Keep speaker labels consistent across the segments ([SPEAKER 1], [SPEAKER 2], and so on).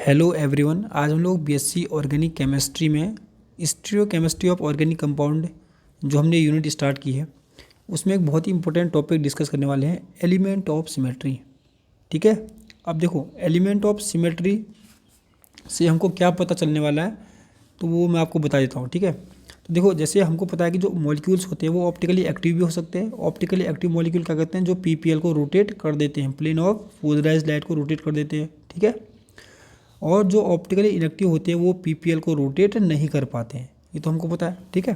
[SPEAKER 1] Hello everyone. आज हम लोग बीएससी ऑर्गेनिक केमिस्ट्री में स्टीरियोकेमिस्ट्री ऑफ ऑर्गेनिक कंपाउंड जो हमने यूनिट स्टार्ट की है उसमें एक बहुत ही इंपॉर्टेंट टॉपिक डिस्कस करने वाले हैं, एलिमेंट ऑफ सिमेट्री। ठीक है, अब देखो एलिमेंट ऑफ सिमेट्री से हमको क्या पता चलने वाला है तो वो मैं आपको बता देता हूँ। ठीक है, तो देखो जैसे हमको पता है कि जो मॉलिक्यूल्स होते हैं वो ऑप्टिकली एक्टिव भी हो सकते हैं। ऑप्टिकली एक्टिव मॉलिक्यूल क्या करते हैं, जो पीपीएल को रोटेट कर देते हैं, प्लेन ऑफ पोलराइज्ड लाइट को रोटेट कर देते हैं। ठीक है, और जो ऑप्टिकली इनएक्टिव होते हैं वो पीपीएल को रोटेट नहीं कर पाते हैं, ये तो हमको पता है। ठीक है,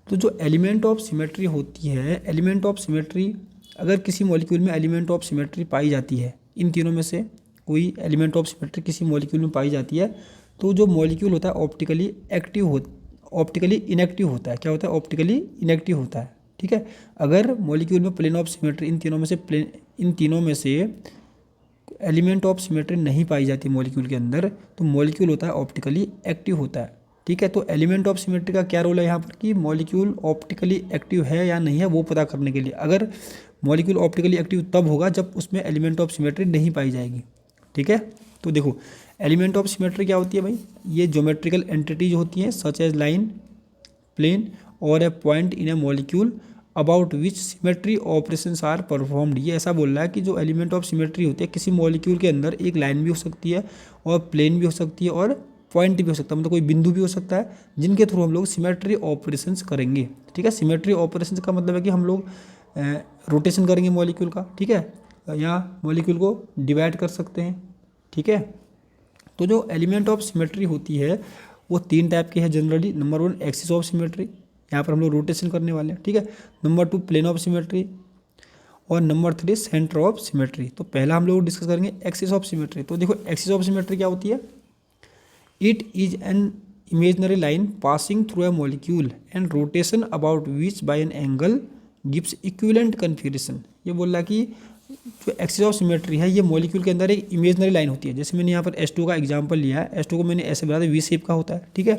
[SPEAKER 1] तो जो एलिमेंट ऑफ सिमेट्री होती है, एलिमेंट ऑफ सिमेट्री अगर किसी मॉलिक्यूल में एलिमेंट ऑफ सिमेट्री पाई जाती है, इन तीनों में से कोई एलिमेंट ऑफ सिमेट्री किसी मॉलिक्यूल में पाई जाती है तो जो मॉलिक्यूल होता है ऑप्टिकली इनएक्टिव होता है। क्या होता है? ऑप्टिकली इनएक्टिव होता है। ठीक है, अगर मॉलिक्यूल में प्लेन ऑफ सिमेट्री इन तीनों में से एलिमेंट ऑफ सिमेट्री नहीं पाई जाती मॉलिक्यूल के अंदर तो मॉलिक्यूल होता है ऑप्टिकली एक्टिव होता है। ठीक है, तो एलिमेंट ऑफ सिमेट्री का क्या रोल है यहाँ पर कि मॉलिक्यूल ऑप्टिकली एक्टिव है या नहीं है वो पता करने के लिए। अगर मॉलिक्यूल ऑप्टिकली एक्टिव तब होगा जब उसमें एलिमेंट ऑफ सिमेट्री नहीं पाई जाएगी। ठीक है, तो देखो एलिमेंट ऑफ सिमेट्री क्या होती है भाई, ये ज्योमेट्रिकल एंटिटीज होती हैं सच एज लाइन, प्लेन और a point in a molecule about which symmetry operations are performed. ये ऐसा बोल रहा है कि जो एलिमेंट ऑफ सिमेट्री होती है किसी मॉलिक्यूल के अंदर एक लाइन भी हो सकती है और प्लेन भी हो सकती है और पॉइंट भी हो सकता है, मतलब कोई बिंदु भी हो सकता है जिनके थ्रू हम लोग सिमेट्री ऑपरेशंस करेंगे। ठीक है, सिमेट्री ऑपरेशंस का मतलब है कि हम लोग रोटेशन करेंगे मॉलिक्यूल का। ठीक है, या मॉलिक्यूल को डिवाइड कर सकते हैं। ठीक है, तो जो एलिमेंट ऑफ सिमेट्री होती है वो तीन टाइप की है generally. Number 1 axis of symmetry, यहाँ पर हम लोग रोटेशन करने वाले हैं। ठीक है, नंबर 2 प्लेन ऑफ सिमेट्री और नंबर 3 सेंटर ऑफ सिमेट्री। तो पहला हम लोग डिस्कस करेंगे एक्सिस ऑफ सिमेट्री। तो देखो एक्सिस ऑफ सिमेट्री क्या होती है, it is an imaginary line passing through a molecule and rotation about which bye an angle gives equivalent configuration. ये बोल रहा है कि जो एक्सिस ऑफ सिमेट्री है ये मॉलिक्यूल के अंदर एक इमेजनरी लाइन होती है। जैसे मैंने यहाँ पर H2 का एग्जांपल लिया है, H2 को मैंने ऐसे बताया वी शेप का होता है। ठीक है,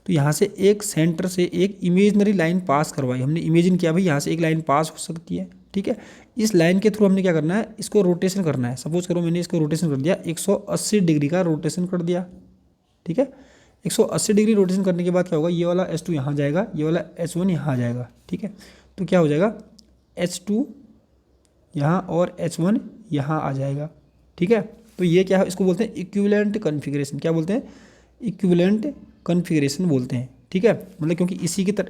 [SPEAKER 1] तो यहाँ से एक सेंटर से एक इमेजनरी लाइन पास करवाई हमने, इमेजिन किया भाई यहाँ से एक लाइन पास हो सकती है। ठीक है, इस लाइन के थ्रू हमने क्या करना है, इसको रोटेशन करना है। सपोज करो मैंने इसको रोटेशन कर दिया, 180 डिग्री का रोटेशन कर दिया। ठीक है, 180 डिग्री रोटेशन करने के बाद क्या होगा, ये वाला H2 यहाँ जाएगा, ये वाला H1 यहाँ जाएगा। ठीक है, तो क्या हो जाएगा, H2 यहाँ और H1 यहाँ आ जाएगा। ठीक है, तो ये क्या है, इसको बोलते हैं इक्विवेलेंट कन्फिगरेशन। क्या बोलते हैं? इक्विवेलेंट कन्फिगरेशन बोलते हैं। ठीक है, मतलब क्योंकि इसी की तरह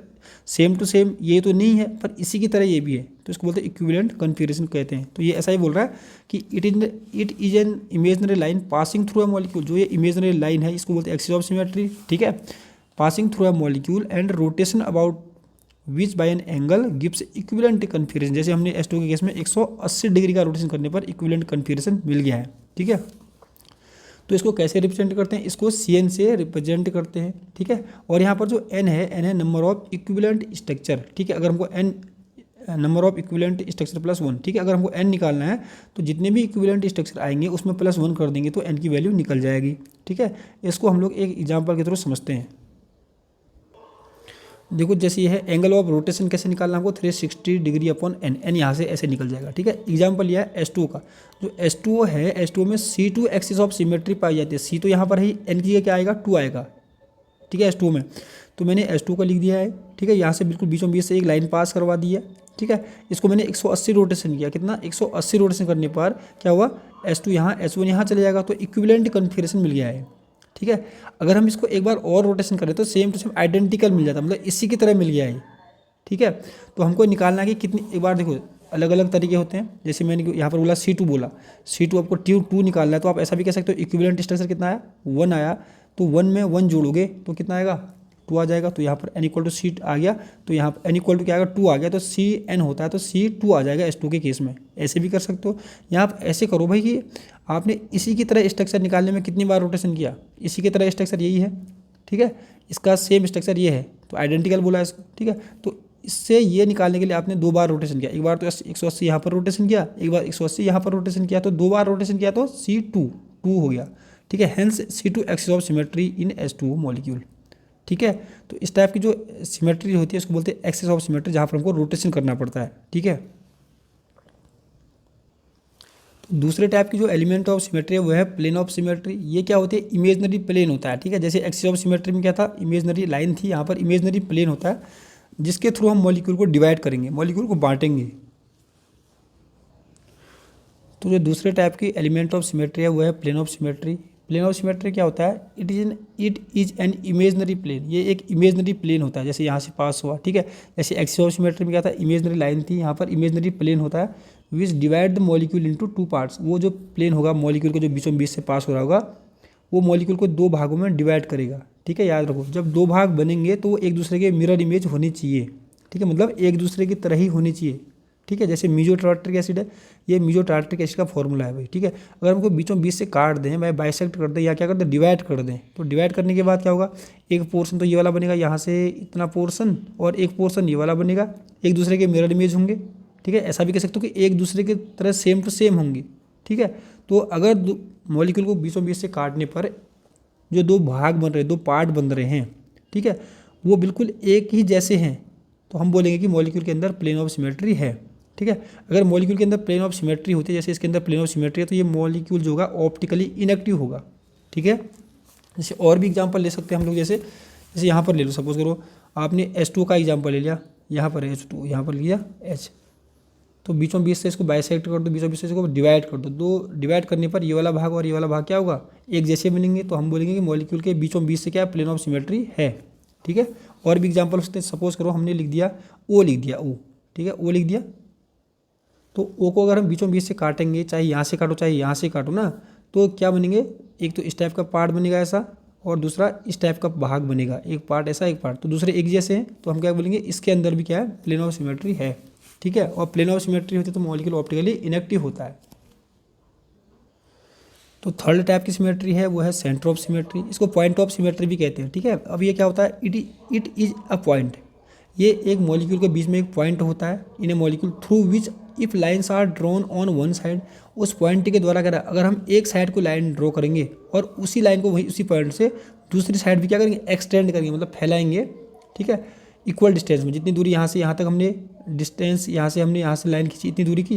[SPEAKER 1] सेम टू सेम ये तो नहीं है पर इसी की तरह ये भी है तो इसको बोलते हैं इक्विवेलेंट कन्फिगरेशन कहते हैं। तो ये ऐसा ही बोल रहा है कि it is an imaginary line passing through a molecule. जो ये इमेजनरी लाइन है इसको बोलते हैं एक्सिस ऑफ सिमेट्री। ठीक है, passing through a molecule and rotation about which bye an angle gives equivalent configuration. जैसे हमने H2 के केस में 180 डिग्री का रोटेशन करने पर इक्विवेलेंट कन्फिगरेशन मिल गया है। ठीक है, तो इसको कैसे रिप्रेजेंट करते हैं, इसको CN से रिप्रेजेंट करते हैं। ठीक है, और यहाँ पर जो N है नंबर ऑफ इक्विवेलेंट स्ट्रक्चर। ठीक है, अगर हमको N number of equivalent structure +1। ठीक है, अगर हमको N निकालना है तो जितने भी इक्विवेलेंट स्ट्रक्चर आएंगे उसमें +1 कर देंगे तो N की वैल्यू निकल जाएगी। ठीक है, इसको हम लोग एक एग्जाम्पल के थ्रू समझते हैं। देखो जैसे ये है एंगल ऑफ रोटेशन कैसे निकालना हमको, 360 डिग्री अपॉन एन, एन यहाँ से ऐसे निकल जाएगा। ठीक है, एग्जांपल लिया है H2 का। जो H2 है, H2 में C2 एक्सिस ऑफ सिमेट्री पाई जाती है। C तो यहाँ पर है, एन की क्या आएगा, 2 आएगा। ठीक है, H2 में तो मैंने H2 का लिख दिया है। ठीक है, यहाँ से बिल्कुल बीचों बीच से एक लाइन पास करवा दी है। ठीक है, इसको मैंने 180 रोटेशन किया, कितना 180 रोटेशन करने पर क्या हुआ, H2 यहाँ H1 यहाँ चले जाएगा तो इक्विवेलेंट कन्फिगरेशन मिल गया है। ठीक है, अगर हम इसको एक बार और रोटेशन करें तो सेम टू सेम आइडेंटिकल मिल जाता, मतलब इसी की तरह मिल गया है। ठीक है, तो हमको निकालना है कि कितनी, एक बार देखो अलग अलग तरीके होते हैं। जैसे मैंने यहाँ पर बोला C2 बोला, C2 आपको टू निकालना है तो आप ऐसा भी कह सकते हो इक्विवेलेंट स्ट्रक्चर कितना आया, 1 आया, तो 1 में 1 जोड़ोगे तो कितना आएगा, 2 आ जाएगा। तो यहाँ पर n = C आ गया, तो यहाँ पर n = क्या आएगा, 2 आ गया, तो CN होता है तो C2 आ जाएगा H2 के केस में। ऐसे भी कर सकते हो। यहाँ आप ऐसे करो भाई कि आपने इसी की तरह स्ट्रक्चर निकालने में कितनी बार रोटेशन किया, इसी की तरह स्ट्रक्चर यही है। ठीक है, इसका सेम स्ट्रक्चर ये है तो आइडेंटिकल बोला इसको। ठीक है, तो इससे ये निकालने के लिए आपने 2 बार रोटेशन किया, एक बार तो 180 यहाँ पर रोटेशन किया, एक बार 180 यहाँ पर रोटेशन किया, तो 2 बार रोटेशन किया तो C2 हो गया। ठीक है, hence C2 axis of symmetry in H2 molecule. ठीक है, तो इस टाइप की जो सिमेट्री होती है उसको बोलते हैं एक्सिस ऑफ सिमेट्री, जहाँ पर हमको रोटेशन करना पड़ता है। ठीक है, तो दूसरे टाइप की जो एलिमेंट ऑफ सिमेट्री है वो है प्लेन ऑफ सिमेट्री। ये क्या होते हैं, इमेजनरी प्लेन होता है, ठीक है। जैसे एक्सिस ऑफ सिमेट्री में क्या था, इमेजनरी लाइन थी, यहाँ पर इमेजनरी प्लेन होता है जिसके थ्रू हम मॉलिक्यूल को डिवाइड करेंगे, मॉलिक्यूल को बांटेंगे। तो जो दूसरे टाइप की एलिमेंट ऑफ सिमेट्री है वो है plane of symmetry. Plane of symmetry क्या होता है, it is an imaginary plane. ये एक इमेजनरी प्लेन होता है, जैसे यहाँ से पास हुआ, ठीक है। जैसे एक्सिस ऑफ सिमेट्री में क्या था, इमेजनरी लाइन थी, यहाँ पर इमेजनरी प्लेन होता है विच divide the molecule into two parts. वो जो प्लेन होगा मॉलिक्यूल को जो बीचों बीच से पास हो रहा होगा वो मॉलिक्यूल को दो भागों में डिवाइड करेगा, ठीक है। याद रखो, जब दो भाग बनेंगे तो वो एक दूसरे के मिरर इमेज होनी चाहिए, ठीक है, मतलब एक दूसरे की तरह ही होनी चाहिए, ठीक है। जैसे मीजो टार्ट्रिक एसिड है, ये मीजो टार्ट्रिक एसिड का फॉर्मूला है भाई, ठीक है। अगर हमको बीचों बीच से काट दें, भाई बाइसेक्ट कर दें या क्या कर दें, डिवाइड कर दें, तो डिवाइड करने के बाद क्या होगा, एक पोर्शन तो ये वाला बनेगा, यहाँ से इतना पोर्शन, और एक पोर्शन ये वाला बनेगा, एक दूसरे के मिरर इमेज होंगे, ठीक है। ऐसा भी कह सकते हो कि एक दूसरे की तरह सेम टू सेम होंगे, ठीक है। तो अगर मॉलिक्यूल को बीचों बीच से काटने पर जो दो भाग बन रहे, दो पार्ट बन रहे हैं, ठीक है, वो बिल्कुल एक ही जैसे हैं, तो हम बोलेंगे कि मॉलिक्यूल के अंदर प्लेन ऑफ सिमेट्री है, ठीक है। अगर मॉलिक्यूल के अंदर प्लेन ऑफ सिमेट्री होती है, जैसे इसके अंदर प्लेन ऑफ सिमेट्री है, तो ये मॉलिक्यूल जो होगा ऑप्टिकली इनएक्टिव होगा, ठीक है। जैसे और भी एग्जांपल ले सकते हैं हम लोग, जैसे यहाँ पर ले लो, सपोज करो आपने H2 का एग्जांपल ले लिया, यहाँ पर H2, यहाँ पर लिया H, तो बीचों बीच से इसको बाइसेक्ट कर दो, बीचों बीच से इसको डिवाइड कर दो, दो डिवाइड करने पर ये वाला भाग और ये वाला भाग क्या होगा, एक जैसे बनेंगे, तो हम बोलेंगे कि मॉलिक्यूल के बीचों बीच से क्या प्लेन ऑफ सिमेट्री है, ठीक है। और भी एग्जांपल उसने सपोज करो हमने लिख दिया O, लिख दिया O, ठीक है, O लिख दिया, तो O को अगर हम बीचों बीच से काटेंगे, चाहे यहाँ से काटो चाहे यहाँ से काटो ना, तो क्या बनेंगे, एक तो इस टाइप का पार्ट बनेगा ऐसा, और दूसरा इस टाइप का भाग बनेगा, एक पार्ट ऐसा एक पार्ट, तो दूसरे एक जैसे हैं, तो हम क्या बोलेंगे, इसके अंदर भी क्या है, प्लेन ऑफ सिमेट्री है, ठीक है। और प्लेन ऑफ सिमेट्री होती है तो मॉलिक्यूल ऑप्टिकली इनएक्टिव होता है। तो थर्ड टाइप की सिमेट्री है वो है सेंटर ऑफ सिमेट्री, इसको पॉइंट ऑफ सिमेट्री भी कहते हैं, ठीक है। अब ये क्या होता है, इट इज अ पॉइंट, ये एक मॉलिक्यूल के बीच में एक पॉइंट होता है in a molecule through which if lines are drawn on one side. उस पॉइंट के द्वारा अगर हम एक साइड को लाइन ड्रॉ करेंगे और उसी लाइन को वहीं उसी पॉइंट से दूसरी साइड भी क्या करेंगे, एक्सटेंड करेंगे, मतलब फैलाएंगे, ठीक है, इक्वल डिस्टेंस में। जितनी दूरी यहाँ से यहाँ तक हमने डिस्टेंस, यहाँ से हमने यहाँ से लाइन खींची, इतनी दूरी की,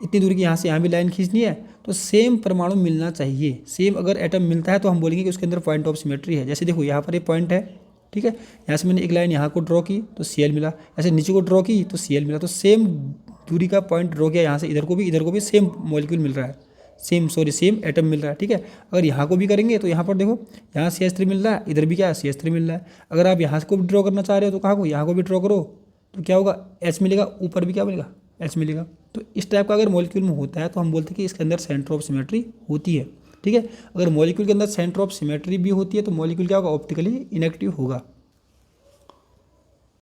[SPEAKER 1] इतनी दूरी की यहाँ से यहाँ भी लाइन खींचनी है, तो सेम परमाणु मिलना चाहिए। सेम अगर एटम मिलता है तो हम बोलेंगे कि उसके अंदर पॉइंट ऑफ सिमेट्री है। जैसे देखो यहाँ पर एक पॉइंट है, ठीक है, यहाँ से मैंने एक लाइन यहाँ को ड्रॉ की तो Cl मिला, ऐसे नीचे को ड्रॉ की तो Cl मिला, तो सेम दूरी का पॉइंट ड्रॉ किया यहाँ से, इधर को भी सेम मॉलिक्यूल मिल रहा है, सेम एटम मिल रहा है, ठीक है। अगर यहाँ को भी करेंगे तो यहाँ पर देखो, यहाँ CH3 मिल रहा है, इधर भी क्या है, CH3 मिल रहा है। अगर आप यहाँ को भी ड्रॉ करना चाह रहे हो तो कहाँ को, यहाँ को भी ड्रॉ करो, तो क्या होगा, H मिलेगा, ऊपर भी क्या मिलेगा, H मिलेगा। तो इस टाइप का अगर मॉलिक्यूल में होता है तो हम बोलते हैं कि इसके अंदर सेंटर ऑफ सिमेट्री होती है, ठीक है। अगर मॉलिक्यूल के अंदर सेंटर ऑफ सिमेट्री भी होती है तो मॉलिक्यूल क्या होगा, ऑप्टिकली इनएक्टिव होगा।